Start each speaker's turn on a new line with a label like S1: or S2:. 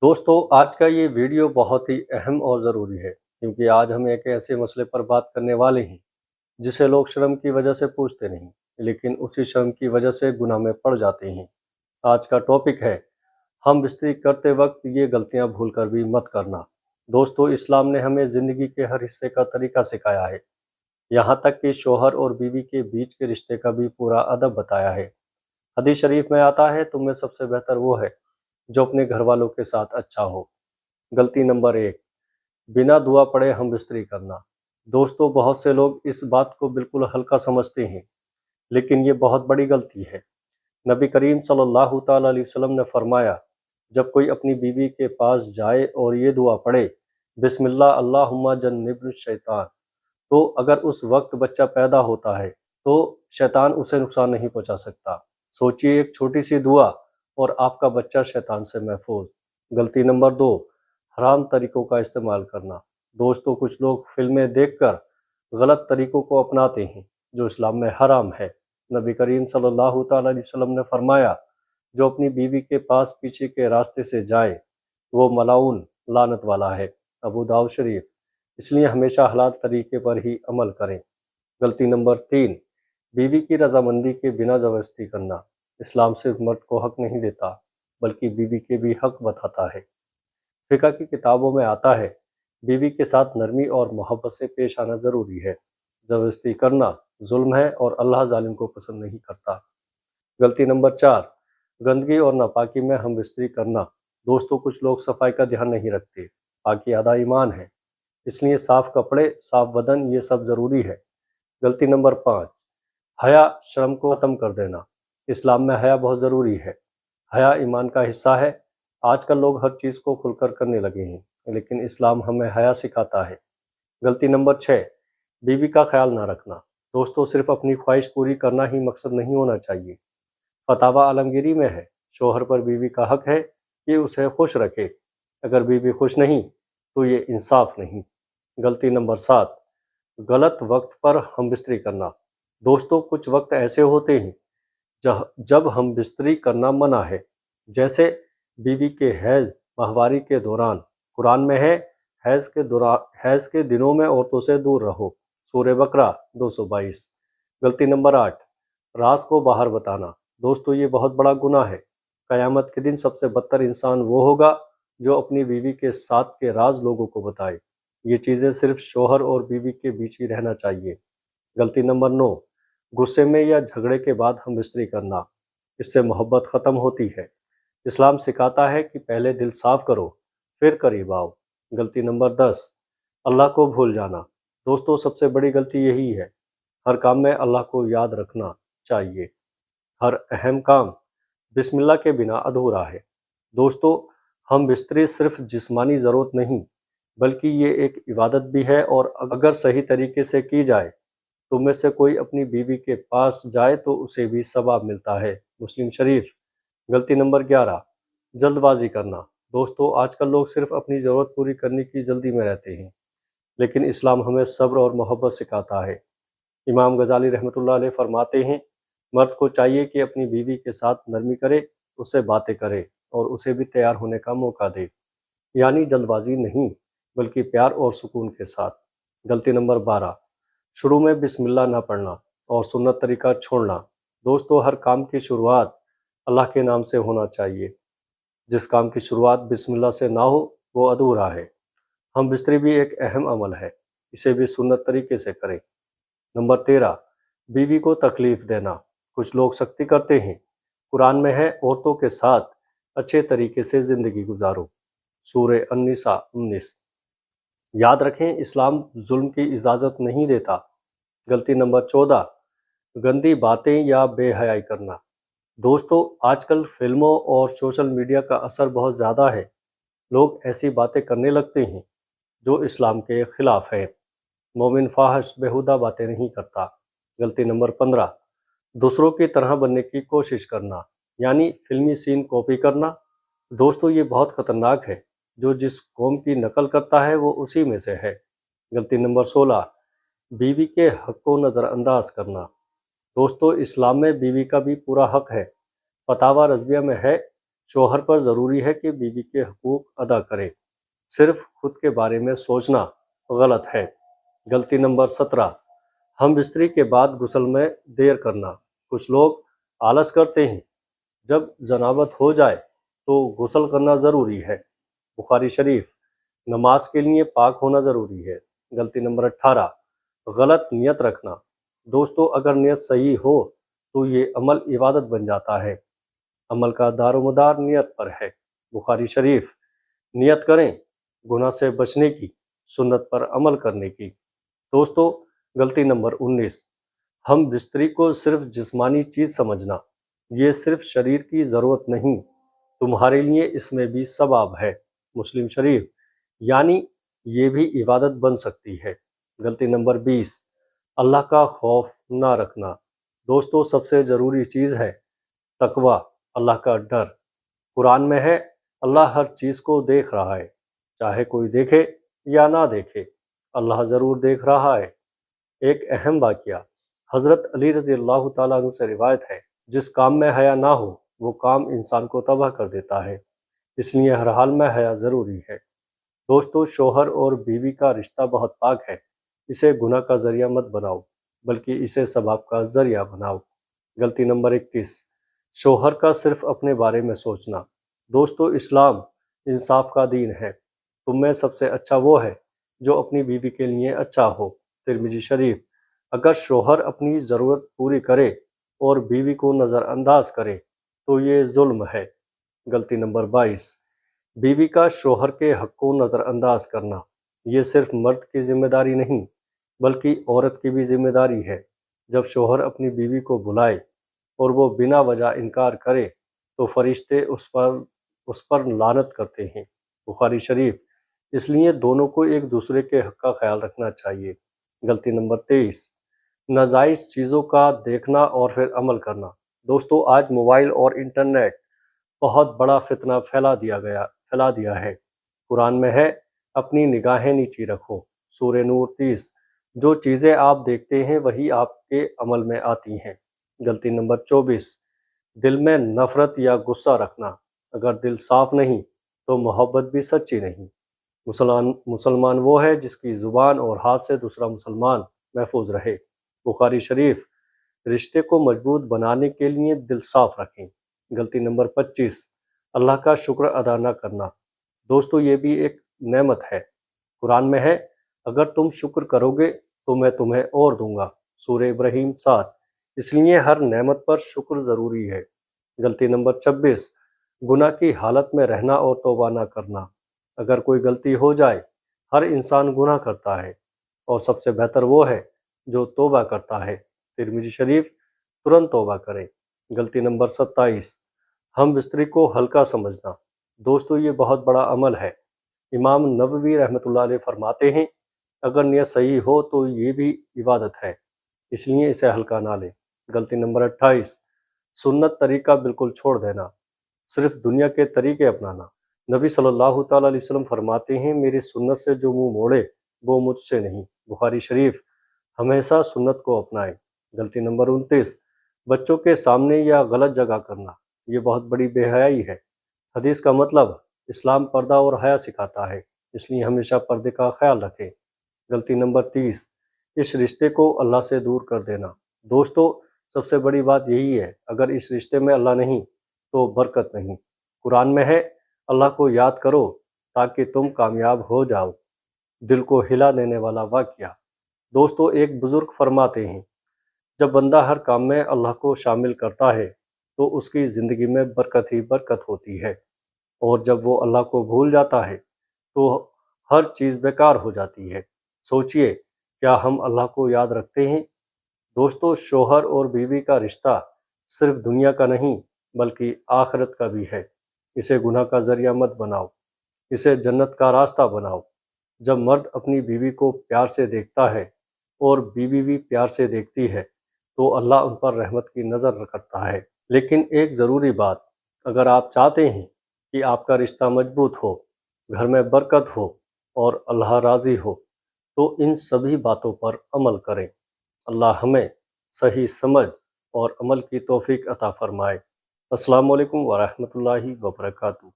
S1: دوستو آج کا یہ ویڈیو بہت ہی اہم اور ضروری ہے کیونکہ آج ہم ایک ایسے مسئلے پر بات کرنے والے ہیں جسے لوگ شرم کی وجہ سے پوچھتے نہیں لیکن اسی شرم کی وجہ سے گناہ میں پڑ جاتے ہیں۔ آج کا ٹاپک ہے ہم بستری کرتے وقت یہ غلطیاں بھول کر بھی مت کرنا۔ دوستو اسلام نے ہمیں زندگی کے ہر حصے کا طریقہ سکھایا ہے، یہاں تک کہ شوہر اور بیوی کے بیچ کے رشتے کا بھی پورا ادب بتایا ہے۔ حدیث شریف میں آتا ہے تم میں سب سے بہتر وہ ہے جو اپنے گھر والوں کے ساتھ اچھا ہو۔ غلطی نمبر 1، بنا دعا پڑھے ہم بستری کرنا۔ دوستو بہت سے لوگ اس بات کو بالکل ہلکا سمجھتے ہیں لیکن یہ بہت بڑی غلطی ہے۔ نبی کریم صلی اللہ تعالیٰ علیہ وسلم نے فرمایا جب کوئی اپنی بیوی کے پاس جائے اور یہ دعا پڑھے بسم اللہ اللہم جنبنا الشیطان، تو اگر اس وقت بچہ پیدا ہوتا ہے تو شیطان اسے نقصان نہیں پہنچا سکتا۔ سوچئے ایک چھوٹی سی دعا اور آپ کا بچہ شیطان سے محفوظ۔ غلطی نمبر 2، حرام طریقوں کا استعمال کرنا۔ دوستو کچھ لوگ فلمیں دیکھ کر غلط طریقوں کو اپناتے ہیں جو اسلام میں حرام ہے۔ نبی کریم صلی اللہ تعالیٰ علیہ وسلم نے فرمایا جو اپنی بیوی کے پاس پیچھے کے راستے سے جائے وہ ملعون، لعنت والا ہے۔ ابو داؤد شریف۔ اس لیے ہمیشہ حلال طریقے پر ہی عمل کریں۔ غلطی نمبر 3، بیوی کی رضامندی کے بنا زبردستی کرنا۔ اسلام صرف مرد کو حق نہیں دیتا بلکہ بیوی کے بھی حق بتاتا ہے۔ فقہ کی کتابوں میں آتا ہے بیوی کے ساتھ نرمی اور محبت سے پیش آنا ضروری ہے۔ زبردستی کرنا ظلم ہے اور اللہ ظالم کو پسند نہیں کرتا۔ غلطی نمبر 4، گندگی اور ناپاکی میں ہم بستری کرنا۔ دوستو کچھ لوگ صفائی کا دھیان نہیں رکھتے۔ پاکی آدھا ایمان ہے، اس لیے صاف کپڑے، صاف بدن یہ سب ضروری ہے۔ غلطی نمبر 5، حیا شرم کو ختم کر دینا۔ اسلام میں حیا بہت ضروری ہے، حیا ایمان کا حصہ ہے۔ آج کل لوگ ہر چیز کو کھل کر کرنے لگے ہیں لیکن اسلام ہمیں حیا سکھاتا ہے۔ غلطی نمبر 6، بیوی کا خیال نہ رکھنا۔ دوستو صرف اپنی خواہش پوری کرنا ہی مقصد نہیں ہونا چاہیے۔ فتاوی عالمگیری میں ہے شوہر پر بیوی کا حق ہے کہ اسے خوش رکھے، اگر بیوی خوش نہیں تو یہ انصاف نہیں۔ غلطی نمبر 7، غلط وقت پر ہم بستری کرنا۔ دوستو کچھ وقت ایسے ہوتے ہیں جب ہم بستری کرنا منع ہے، جیسے بیوی کے حیض، ماہواری کے دوران۔ قرآن میں ہے حیض کے دنوں میں عورتوں سے دور رہو، سورہ بقرہ 222۔ غلطی نمبر 8، راز کو باہر بتانا۔ دوستو یہ بہت بڑا گناہ ہے۔ قیامت کے دن سب سے بدتر انسان وہ ہوگا جو اپنی بیوی کے ساتھ کے راز لوگوں کو بتائے۔ یہ چیزیں صرف شوہر اور بیوی کے بیچ ہی رہنا چاہیے۔ غلطی نمبر 9، غصے میں یا جھگڑے کے بعد ہم بستری کرنا۔ اس سے محبت ختم ہوتی ہے۔ اسلام سکھاتا ہے کہ پہلے دل صاف کرو پھر قریب آؤ۔ غلطی نمبر 10، اللہ کو بھول جانا۔ دوستو سب سے بڑی غلطی یہی ہے، ہر کام میں اللہ کو یاد رکھنا چاہیے۔ ہر اہم کام بسم اللہ کے بنا ادھورا ہے۔ دوستو ہم بستری صرف جسمانی ضرورت نہیں بلکہ یہ ایک عبادت بھی ہے، اور اگر صحیح طریقے سے کی جائے تم میں سے کوئی اپنی بیوی کے پاس جائے تو اسے بھی ثواب ملتا ہے۔ مسلم شریف۔ غلطی نمبر 11، جلد بازی کرنا۔ دوستو آج کل لوگ صرف اپنی ضرورت پوری کرنے کی جلدی میں رہتے ہیں لیکن اسلام ہمیں صبر اور محبت سکھاتا ہے۔ امام غزالی رحمۃ اللہ علیہ فرماتے ہیں مرد کو چاہیے کہ اپنی بیوی کے ساتھ نرمی کرے، اس سے باتیں کرے اور اسے بھی تیار ہونے کا موقع دے، یعنی جلد بازی نہیں بلکہ پیار اور سکون کے ساتھ۔ غلطی نمبر 12، شروع میں بسم اللہ نہ پڑھنا اور سنت طریقہ چھوڑنا۔ دوستو ہر کام کی شروعات اللہ کے نام سے ہونا چاہیے۔ جس کام کی شروعات بسم اللہ سے نہ ہو وہ ادھورا ہے۔ ہم بستری بھی ایک اہم عمل ہے، اسے بھی سنت طریقے سے کریں۔ نمبر 13، بیوی کو تکلیف دینا۔ کچھ لوگ سختی کرتے ہیں۔ قرآن میں ہے عورتوں کے ساتھ اچھے طریقے سے زندگی گزارو، سورہ النساء 19۔ یاد رکھیں اسلام ظلم کی اجازت نہیں دیتا۔ غلطی نمبر 14، گندی باتیں یا بے حیائی کرنا۔ دوستو آج کل فلموں اور سوشل میڈیا کا اثر بہت زیادہ ہے، لوگ ایسی باتیں کرنے لگتے ہیں جو اسلام کے خلاف ہے۔ مومن فاحش بیہودہ باتیں نہیں کرتا۔ غلطی نمبر 15، دوسروں کی طرح بننے کی کوشش کرنا، یعنی فلمی سین کاپی کرنا۔ دوستو یہ بہت خطرناک ہے، جو جس قوم کی نقل کرتا ہے وہ اسی میں سے ہے۔ غلطی نمبر 16، بیوی کے حق کو نظر انداز کرنا۔ دوستو اسلام میں بیوی کا بھی پورا حق ہے۔ فتاوی رضویہ میں ہے شوہر پر ضروری ہے کہ بیوی کے حقوق ادا کرے، صرف خود کے بارے میں سوچنا غلط ہے۔ غلطی نمبر 17، ہم بستری کے بعد غسل میں دیر کرنا۔ کچھ لوگ آلس کرتے ہیں، جب جنابت ہو جائے تو غسل کرنا ضروری ہے۔ بخاری شریف، نماز کے لیے پاک ہونا ضروری ہے۔ غلطی نمبر 18، غلط نیت رکھنا۔ دوستو، اگر نیت صحیح ہو تو یہ عمل عبادت بن جاتا ہے۔ عمل کا دار و مدار نیت پر ہے۔ بخاری شریف، نیت کریں گناہ سے بچنے کی، سنت پر عمل کرنے کی۔ دوستو، غلطی نمبر 19، ہم بستری کو صرف جسمانی چیز سمجھنا۔ یہ صرف شریر کی ضرورت نہیں، تمہارے لیے اس میں بھی ثواب ہے۔ مسلم شریف، یعنی یہ بھی عبادت بن سکتی ہے۔ غلطی نمبر 20، اللہ کا خوف نہ رکھنا۔ دوستو، سب سے ضروری چیز ہے تقوی، اللہ کا ڈر۔ قرآن میں ہے، اللہ ہر چیز کو دیکھ رہا ہے، چاہے کوئی دیکھے یا نہ دیکھے، اللہ ضرور دیکھ رہا ہے۔ ایک اہم واقعہ حضرت علی رضی اللہ تعالیٰ عنہ سے روایت ہے، جس کام میں حیا نہ ہو وہ کام انسان کو تباہ کر دیتا ہے، اس لیے ہر حال میں حیا ضروری ہے۔ دوستو، شوہر اور بیوی کا رشتہ بہت پاک ہے، اسے گناہ کا ذریعہ مت بناؤ، بلکہ اسے ثواب کا ذریعہ بناؤ۔ غلطی نمبر 21، شوہر کا صرف اپنے بارے میں سوچنا۔ دوستو، اسلام انصاف کا دین ہے، تم میں سب سے اچھا وہ ہے جو اپنی بیوی کے لیے اچھا ہو۔ ترمذی شریف، اگر شوہر اپنی ضرورت پوری کرے اور بیوی کو نظر انداز کرے تو یہ ظلم ہے۔ غلطی نمبر 22، بیوی کا شوہر کے حق کو نظر انداز کرنا، یہ صرف مرد کی ذمہ داری نہیں بلکہ عورت کی بھی ذمہ داری ہے۔ جب شوہر اپنی بیوی کو بلائے اور وہ بنا وجہ انکار کرے تو فرشتے اس پر لعنت کرتے ہیں۔ بخاری شریف، اس لیے دونوں کو ایک دوسرے کے حق کا خیال رکھنا چاہیے۔ غلطی نمبر 23، ناجائز چیزوں کا دیکھنا اور پھر عمل کرنا۔ دوستو، آج موبائل اور انٹرنیٹ بہت بڑا فتنہ پھیلا دیا ہے۔ قرآن میں ہے، اپنی نگاہیں نیچی رکھو۔ سورہ نور 30، جو چیزیں آپ دیکھتے ہیں وہی آپ کے عمل میں آتی ہیں۔ غلطی نمبر 24، دل میں نفرت یا غصہ رکھنا۔ اگر دل صاف نہیں تو محبت بھی سچی نہیں۔ مسلمان وہ ہے جس کی زبان اور ہاتھ سے دوسرا مسلمان محفوظ رہے۔ بخاری شریف، رشتے کو مضبوط بنانے کے لیے دل صاف رکھیں۔ غلطی نمبر 25، اللہ کا شکر ادا نہ کرنا۔ دوستو، یہ بھی ایک نعمت ہے، قرآن میں ہے، اگر تم شکر کرو گے تو میں تمہیں اور دوں گا۔ سورہ ابراہیم 7، اس لیے ہر نعمت پر شکر ضروری ہے۔ غلطی نمبر 26، گناہ کی حالت میں رہنا اور توبہ نہ کرنا۔ اگر کوئی غلطی ہو جائے، ہر انسان گناہ کرتا ہے اور سب سے بہتر وہ ہے جو توبہ کرتا ہے۔ ترمذی شریف، ترنت توبہ کریں۔ غلطی نمبر 27، ہم بستری کو ہلکا سمجھنا۔ دوستو، یہ بہت بڑا عمل ہے۔ امام نووی رحمۃ اللہ علیہ فرماتے ہیں، اگر نیت صحیح ہو تو یہ بھی عبادت ہے، اس لیے اسے ہلکا نہ لیں۔ غلطی نمبر 28، سنت طریقہ بالکل چھوڑ دینا، صرف دنیا کے طریقے اپنانا۔ نبی صلی اللہ تعالیٰ علیہ وسلم فرماتے ہیں، میری سنت سے جو منہ موڑے وہ مجھ سے نہیں۔ بخاری شریف، ہمیشہ سنت کو اپنائیں۔ غلطی نمبر 29، بچوں کے سامنے یا غلط جگہ کرنا، یہ بہت بڑی بے حیائی ہے۔ حدیث کا مطلب، اسلام پردہ اور حیا سکھاتا ہے، اس لیے ہمیشہ پردے کا خیال رکھیں۔ غلطی نمبر 30، اس رشتے کو اللہ سے دور کر دینا۔ دوستو، سب سے بڑی بات یہی ہے، اگر اس رشتے میں اللہ نہیں تو برکت نہیں۔ قرآن میں ہے، اللہ کو یاد کرو تاکہ تم کامیاب ہو جاؤ۔ دل کو ہلا دینے والا واقعہ۔ دوستو، ایک بزرگ فرماتے ہیں، جب بندہ ہر کام میں اللہ کو شامل کرتا ہے تو اس کی زندگی میں برکت ہی برکت ہوتی ہے، اور جب وہ اللہ کو بھول جاتا ہے تو ہر چیز بیکار ہو جاتی ہے۔ سوچئے، کیا ہم اللہ کو یاد رکھتے ہیں؟ دوستو، شوہر اور بیوی کا رشتہ صرف دنیا کا نہیں بلکہ آخرت کا بھی ہے۔ اسے گناہ کا ذریعہ مت بناؤ، اسے جنت کا راستہ بناؤ۔ جب مرد اپنی بیوی کو پیار سے دیکھتا ہے اور بیوی بھی پیار سے دیکھتی ہے تو اللہ ان پر رحمت کی نظر کرتا ہے۔ لیکن ایک ضروری بات، اگر آپ چاہتے ہیں کہ آپ کا رشتہ مضبوط ہو، گھر میں برکت ہو اور اللہ راضی ہو تو ان سبھی باتوں پر عمل کریں۔ اللہ ہمیں صحیح سمجھ اور عمل کی توفیق عطا فرمائے۔ السلام علیکم ورحمۃ اللہ وبرکاتہ۔